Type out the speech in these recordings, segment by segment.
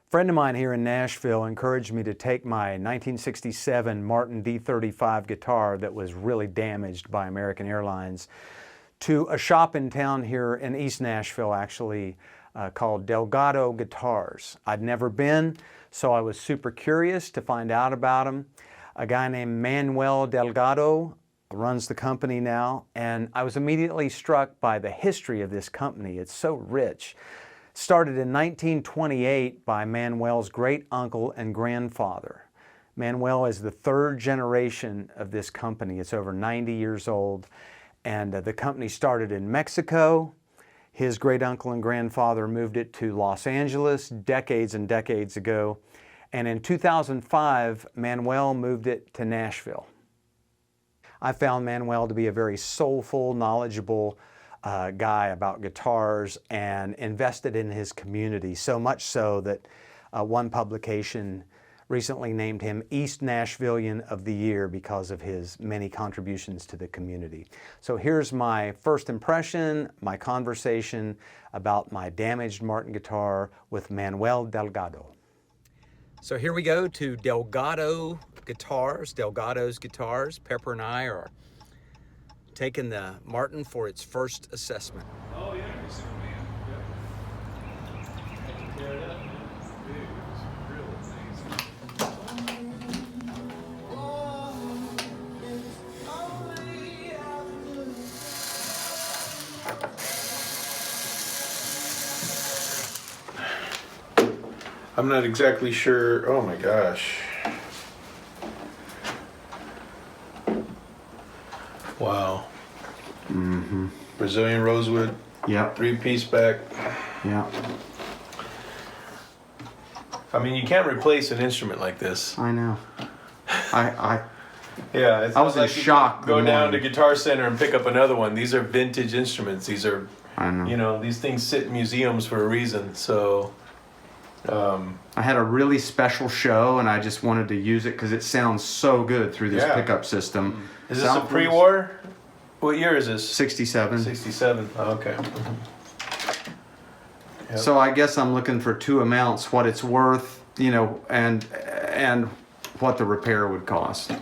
A friend of mine here in Nashville encouraged me to take my 1967 Martin D35 guitar that was really damaged by American Airlines to a shop in town here in East Nashville, actually, called Delgado Guitars. I'd never been, so I was super curious to find out about them. A guy named Manuel Delgado runs the company now, and I was immediately struck by the history of this company. It's so rich. It started in 1928 by Manuel's great uncle and grandfather. Manuel is the third generation of this company. It's over 90 years old, and the company started in Mexico. His great uncle and grandfather moved it to Los Angeles decades and decades ago. And in 2005, Manuel moved it to Nashville. I found Manuel to be a very soulful, knowledgeable guy about guitars and invested in his community, so much so that one publication recently named him East Nashvillian of the Year because of his many contributions to the community. So here's my first impression, my conversation about my damaged Martin guitar with Manuel Delgado. So here we go to Delgado's Guitars. Pepper and I are taking the Martin for its first assessment. Oh yeah, you see what man. Yeah. Tear it up, man. Dude, it's real I'm not exactly sure. Oh my gosh. Wow. Mm-hmm. Brazilian rosewood. Yep. 3-piece back. Yeah. I mean, you can't replace an instrument like this. I know. Yeah, it's I was not in like you shock. Go down to Guitar Center and pick up another one. These are vintage instruments. These are, I know. you know, these things sit in museums for a reason. So, I had a really special show, and I just wanted to use it because it sounds so good through this pickup system. Is this a pre-war? What year is this? 67. 67. Oh, okay. Yep. So I guess I'm looking for two amounts: what it's worth, you know, and what the repair would cost.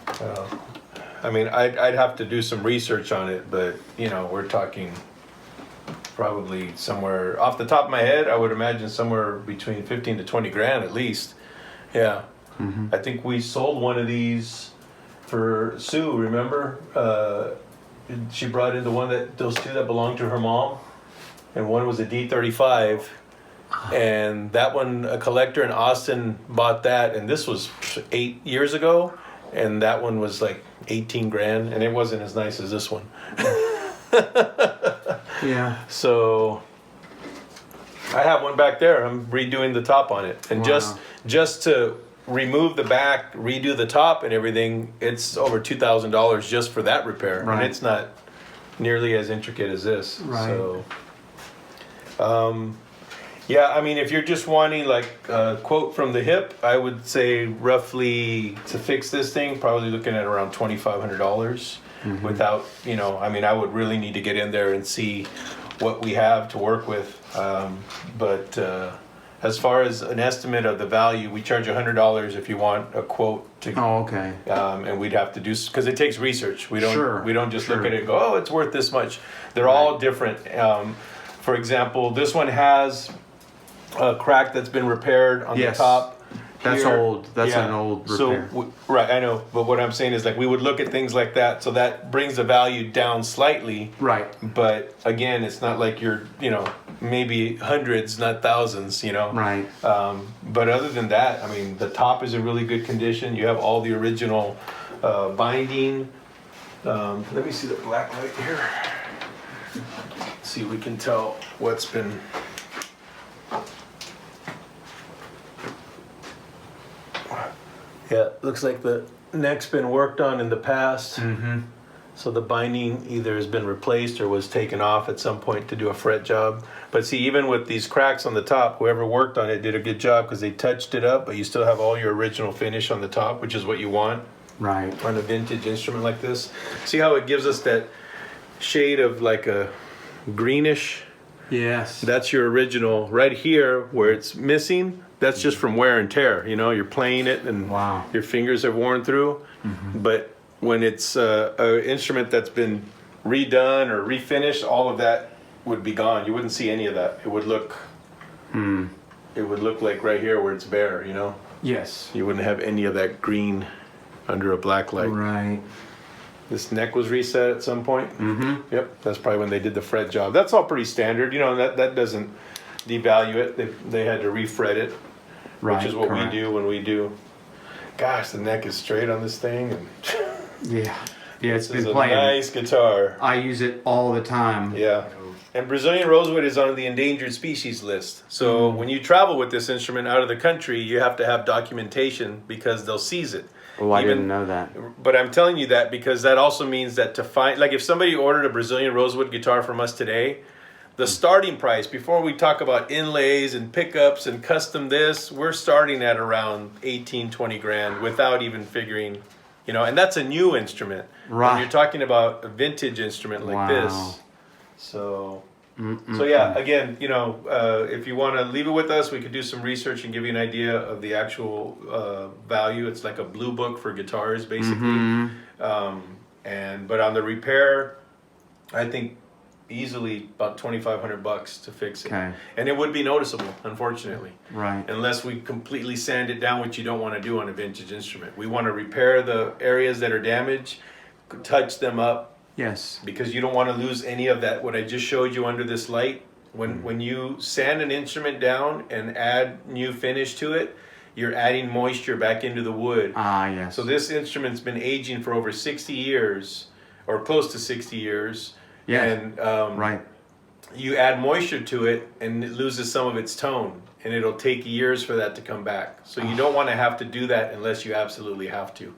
I mean, I'd have to do some research on it, but you know, we're talking probably somewhere off the top of my head. I would imagine somewhere between 15 to 20 grand at least. Yeah. Mm-hmm. I think we sold one of these for Sue. Remember? She brought in those two that belonged to her mom, and one was a D35. And that one, a collector in Austin bought that, and this was 8 years ago, and that one was like 18 grand, and it wasn't as nice as this one. Yeah. So I have one back there. I'm redoing the top on it, and Wow. just to remove the back, redo the top and everything, it's over $2,000 just for that repair, Right. and it's not nearly as intricate as this. Right. So, yeah, I mean, if you're just wanting like a quote from the hip, I would say roughly to fix this thing, probably looking at around $2,500 without, you know, I mean, I would really need to get in there and see what we have to work with. But as far as an estimate of the value, we charge $100 if you want a quote to. Oh, okay. And we'd have to do, because it takes research. We don't just look Sure. at it and go, oh, it's worth this much. They're all different. For example, this one has a crack that's been repaired on the top. That's here. old. That's an old repair. So, right, I know. But what I'm saying is, like, we would look at things like that. So that brings the value down slightly. Right. But again, it's not like you're, you know, maybe hundreds, not thousands, you know. Right. But other than that, I mean, the top is in really good condition. You have all the original binding. Let me see the black light here. See if we can tell what's been. Yeah, looks like the neck's been worked on in the past. Mm-hmm. So the binding either has been replaced or was taken off at some point to do a fret job. But see, even with these cracks on the top, whoever worked on it did a good job because they touched it up, but you still have all your original finish on the top, which is what you want. Right. On a vintage instrument like this. See how it gives us that shade of like a greenish Yes. That's your original. Right here, where it's missing, that's just from wear and tear. You know, you're playing it and Wow. your fingers have worn through. But when it's an instrument that's been redone or refinished, all of that would be gone. You wouldn't see any of that. It would look, it would look like right here where it's bare. You know, Yes. you wouldn't have any of that green under a black light. Right. This neck was reset at some point. Yep, that's probably when they did the fret job. That's all pretty standard. You know, that doesn't devalue it. They had to refret it, Right. which is what correct. we do when we do. Gosh, the neck is straight on this thing, and Yeah. Yeah, it's this is been a playing. nice guitar. I use it all the time. Yeah. And Brazilian rosewood is on the endangered species list. So when you travel with this instrument out of the country, you have to have documentation because they'll seize it. Oh, I Even- didn't know that. But I'm telling you that because that also means that to find, like if somebody ordered a Brazilian rosewood guitar from us today, the starting price, before we talk about inlays and pickups and custom this, we're starting at around 18, 20 grand without even figuring, you know, and that's a new instrument. Right. When you're talking about a vintage instrument like Wow. this. So yeah, again, you know, if you want to leave it with us, we could do some research and give you an idea of the actual value. It's like a blue book for guitars, basically. But on the repair, I think easily about $2,500 to fix it, Okay. and it would be noticeable, unfortunately. Right. Unless we completely sand it down, which you don't want to do on a vintage instrument. We want to repair the areas that are damaged, touch them up, Yes. because you don't want to lose any of that what I just showed you under this light. When you sand an instrument down and add new finish to it, you're adding moisture back into the wood. Ah, yes. So this instrument's been aging for over 60 years or close to 60 years. Yeah. And Right. you add moisture to it and it loses some of its tone, and it'll take years for that to come back. So you don't want to have to do that unless you absolutely have to.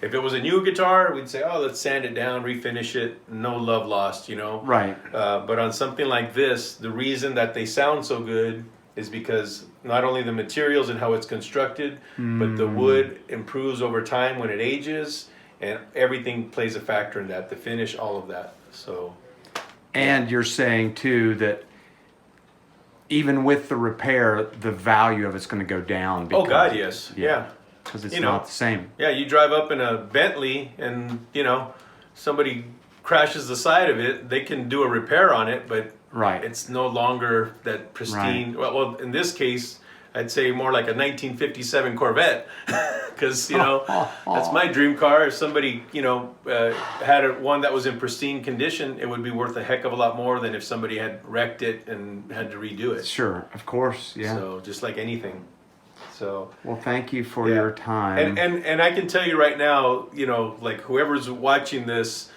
If it was a new guitar, we'd say, oh, let's sand it down, refinish it, no love lost, you know. Right. But on something like this, the reason that they sound so good is because not only the materials and how it's constructed, but the wood improves over time when it ages, and everything plays a factor in that, the finish, all of that. So And you're saying too that even with the repair, the value of it's going to go down. oh God, yes, yeah. Because it's You know, not the same. Yeah, you drive up in a Bentley and, you know, somebody crashes the side of it, they can do a repair on it, but Right. it's no longer that pristine. Well, in this case, I'd say more like a 1957 Corvette, because, you know, that's my dream car. If somebody, you know, had one that was in pristine condition, it would be worth a heck of a lot more than if somebody had wrecked it and had to redo it. Sure. Of course. Yeah. So just like anything. So Well, thank you for yeah. your time. And I can tell you right now, you know, like whoever's watching this,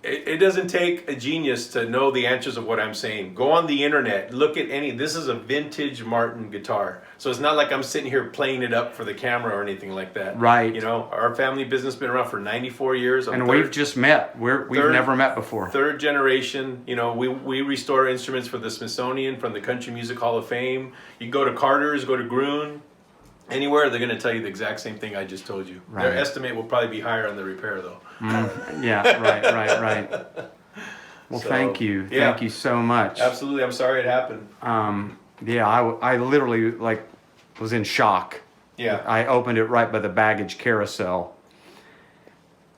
it doesn't take a genius to know the answers of what I'm saying. Go on the internet, look at this is a vintage Martin guitar. So it's not like I'm sitting here playing it up for the camera or anything like that. Right. You know, our family business been around for 94 years. And we've just met. We've third- never met before. Third generation, you know, we restore instruments for the Smithsonian, from the Country Music Hall of Fame. You go to Carter's, go to Gruen, anywhere, they're going to tell you the exact same thing I just told you. Right. Their estimate will probably be higher on the repair, though. Yeah. Right. Well, So, thank you. yeah. Thank you so much. Absolutely, I'm sorry it happened. Yeah, I literally was in shock. Yeah. I opened it right by the baggage carousel.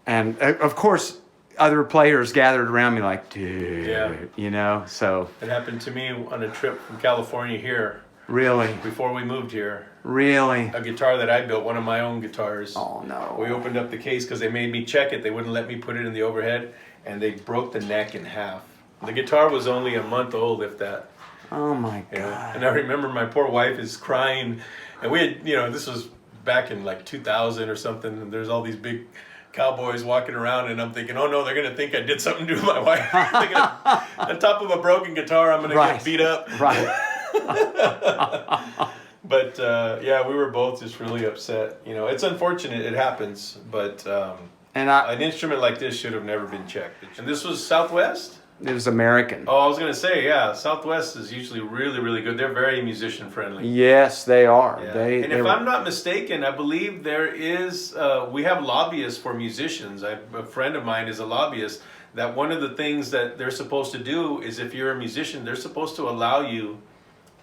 And of course, other players gathered around me like, dude, Yeah. you know, so It happened to me on a trip from California here, really, before we moved here. really. A guitar that I built, one of my own guitars. Oh, no. We opened up the case because they made me check it. They wouldn't let me put it in the overhead, and they broke the neck in half. The guitar was only a month old, if that. Oh, my You know? God. And I remember my poor wife is crying, and we had, you know, this was back in like 2000 or something, and there's all these big cowboys walking around, and I'm thinking, oh no, they're gonna think I did something to my wife. They're gonna, on top of a broken guitar, I'm gonna Right. get beat up. Right. But yeah, we were both just really upset. You know, it's unfortunate it happens, but And an instrument like this should have never been checked. And this was Southwest? it was American. Oh, I was going to say, yeah, Southwest is usually really, really good. They're very musician friendly. Yes, they are. Yeah. They, And they if were- I'm not mistaken, I believe there is, we have lobbyists for musicians. A friend of mine is a lobbyist that one of the things that they're supposed to do is, if you're a musician, they're supposed to allow you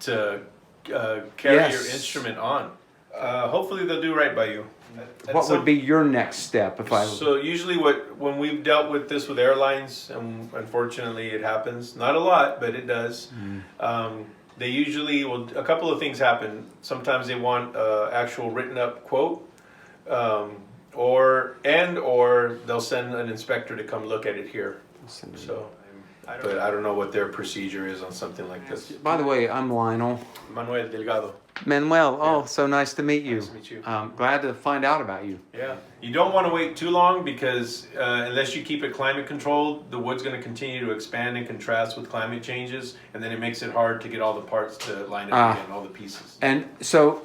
to carry Yes. your instrument on. Hopefully they'll do right by you. What would be your next step if I... So usually when we've dealt with this with airlines, and unfortunately it happens, not a lot, but it does, they usually will, a couple of things happen. Sometimes they want actual written up quote, or they'll send an inspector to come look at it here. So, but I don't know what their procedure is on something like this. By the way, I'm Lionel. Manuel Delgado. Manuel, oh, so nice to meet you. Nice to meet you. Glad to find out about you. Yeah, you don't want to wait too long, because unless you keep it climate controlled, the wood's going to continue to expand and contrast with climate changes, and then it makes it hard to get all the parts to line up again, all the pieces. And so,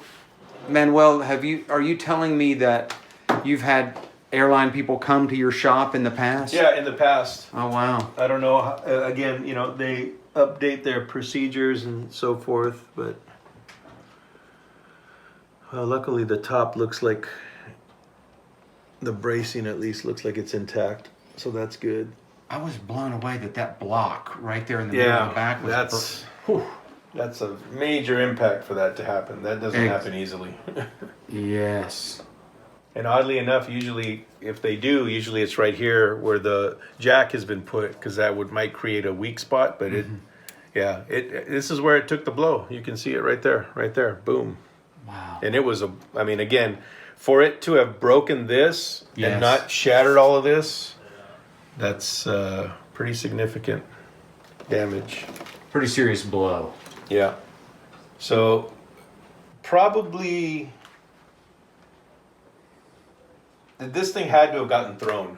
Manuel, are you telling me that you've had airline people come to your shop in the past? Yeah, in the past. Oh, wow. I don't know. Again, you know, they update their procedures and so forth, but luckily the top looks like, the bracing at least looks like it's intact, so that's good. I was blown away that block right there in the middle of the back was... That's a major impact for that to happen. That doesn't happen easily. Yes. And oddly enough, usually if they do, usually it's right here where the jack has been put, because that might create a weak spot. But this is where it took the blow. You can see it right there, boom. Wow. And it was I mean, again, for it to have broken this and not shattered all of this, that's pretty significant damage. Pretty serious blow. Yeah. So probably this thing had to have gotten thrown.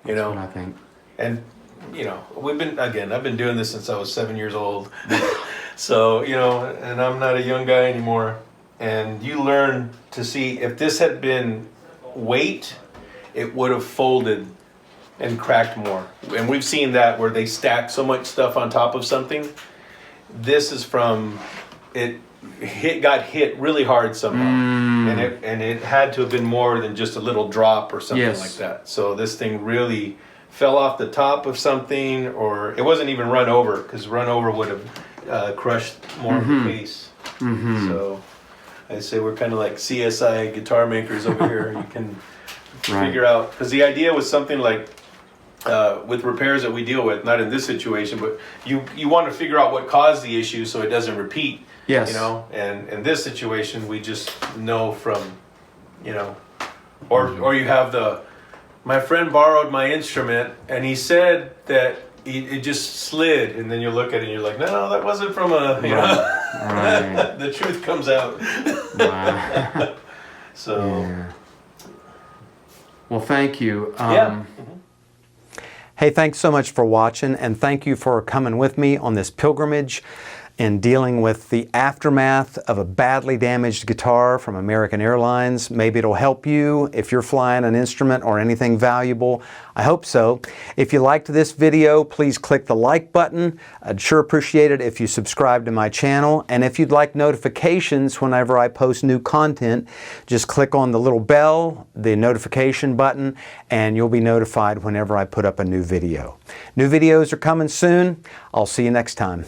You know, That's what I think. and you know, I've been doing this since I was 7 years old. So, you know, and I'm not a young guy anymore. And you learn to see, if this had been weight, it would have folded and cracked more. And we've seen that where they stack so much stuff on top of something. This is from got hit really hard somehow, and it had to have been more than just a little drop or something like that. So this thing really fell off the top of something, or it wasn't even run over, because run over would have crushed more of the case. So I say we're kind of like CSI guitar makers over here. You can figure out, because the idea was something like, with repairs that we deal with, not in this situation, but you want to figure out what caused the issue so it doesn't repeat. Yes. You know, and in this situation, we just know from, you know, or you have my friend borrowed my instrument and he said that it just slid, and then you look at it and you're like, no, that wasn't from you know. Right. The truth comes out. Wow. So. Yeah. Well, thank you. Hey, thanks so much for watching, and thank you for coming with me on this pilgrimage in dealing with the aftermath of a badly damaged guitar from American Airlines. Maybe it'll help you if you're flying an instrument or anything valuable. I hope so. If you liked this video, please click the like button. I'd sure appreciate it if you subscribe to my channel. And if you'd like notifications whenever I post new content, just click on the little bell, the notification button, and you'll be notified whenever I put up a new video. New videos are coming soon. I'll see you next time.